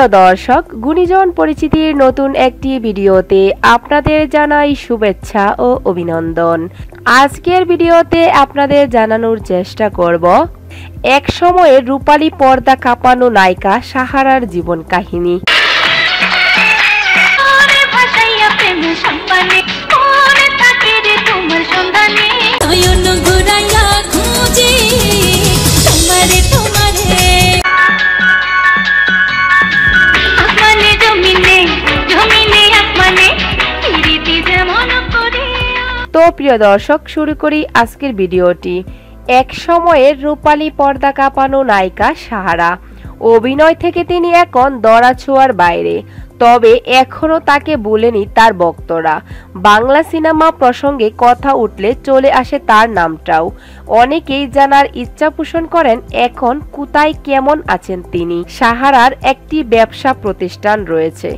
প্রিয় দর্শক, গুণীজন পরিচিতির নতুন একটি ভিডিওতে আপনাদের জানাই শুভেচ্ছা ও অভিনন্দন। আজকের ভিডিওতে আপনাদের জানানোর চেষ্টা করব এক সময়ে রূপালী পর্দা কাঁপানো নায়িকা সাহারার জীবন কাহিনী। তো প্রিয় দর্শক, শুরু করি আজকের ভিডিওটি। এক সময়ের রূপালী পর্দা কাঁপানো নায়িকা সাহারা। অভিনয় থেকে তিনি এখন ধরাছোঁয়ার বাইরে, তবে এখনো তাকে ভুলেনি তার ভক্তরা। বাংলা সিনেমা প্রসঙ্গে কথা উঠলে চলে আসে তার নামটাও। অনেকেই জানার ইচ্ছা পোষণ করেন এখন কোথায়, কেমন আছেন তিনি। সাহারার একটি ব্যবসা প্রতিষ্ঠান রয়েছে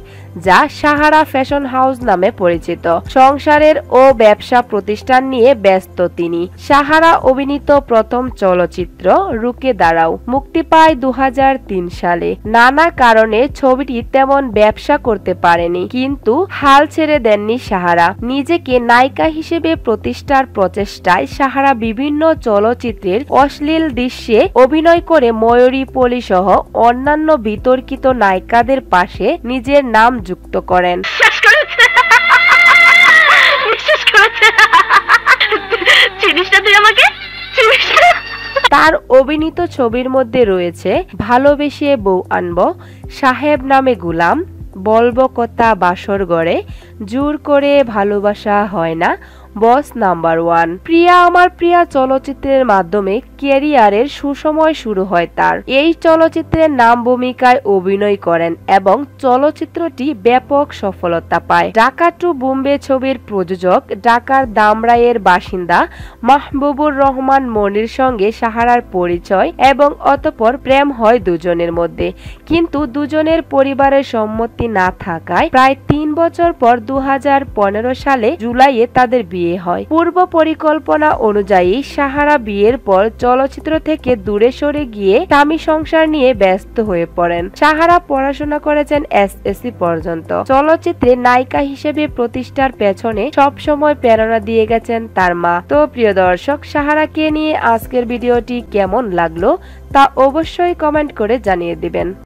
যা সাহারা ফ্যাশন হাউস নামে পরিচিত। সংসারের ও ব্যবসা প্রতিষ্ঠান নিয়ে ব্যস্ত তিনি। সাহারা অভিনীত প্রথম চলচ্চিত্র রুকে দাঁড়াও মুক্তি পায় 2003 সালে। নানা কারণে ছবিটি তেমন ব্যবসা করতে পারেনি, কিন্তু হাল ছেড়ে দেননি সাহারা। নিজেকে নায়িকা হিসেবে প্রতিষ্ঠার প্রচেষ্টায় সাহারা বিভিন্ন চলচ্চিত্রের অশ্লীল দৃশ্যে অভিনয় করে ময়ূরী পলি সহ অন্যান্য বিতর্কিত নায়িকাদের পাশে নিজের নাম যুক্ত করেন। তার অভিনীত ছবির মধ্যে রয়েছে ভালোবেসে বউ আনবো, সাহেব নামে গুলাম, বলবো কথা বাসর গড়ে, জোর করে ভালোবাসা হয় না, বস নাম্বার 1। প্রিয়া আমার প্রিয়া চলচ্চিত্রের মাধ্যমে ক্যারিয়ারের সুসময় শুরু হয় তার। এই চলচ্চিত্রের নাম ভূমিকায় অভিনয় করেন এবং চলচ্চিত্রটি ব্যাপক সফলতা পায়। ঢাকা টু বোম্বে ছবির প্রযোজক ঢাকার দামরাইয়ের বাসিন্দা মাহবুবুর রহমান মনির সঙ্গে সাহারার পরিচয় এবং অতঃপর প্রেম হয় দুজনের মধ্যে, কিন্তু দুজনের পরিবারের সম্মতি না থাকায় প্রায় 3 বছর পর 2015 সালে জুলাইয়ে তাদের বিয়ে হয়। পূর্ব পরিকল্পনা অনুযায়ী সাহারা বিয়ের পর চলচ্চিত্র থেকে দূরে সরে গিয়ে স্বামী সংসার নিয়ে ব্যস্ত হয়ে পড়েন। সাহারা পড়াশোনা করেছেন SSC পর্যন্ত। চলচ্চিত্রে নায়িকা হিসেবে প্রতিষ্ঠার পেছনে সব সময় প্রেরণা দিয়ে গেছেন তার মা। তো প্রিয় দর্শক, সাহারাকে নিয়ে আজকের ভিডিওটি কেমন লাগলো তা অবশ্যই কমেন্ট করে জানিয়ে দিবেন।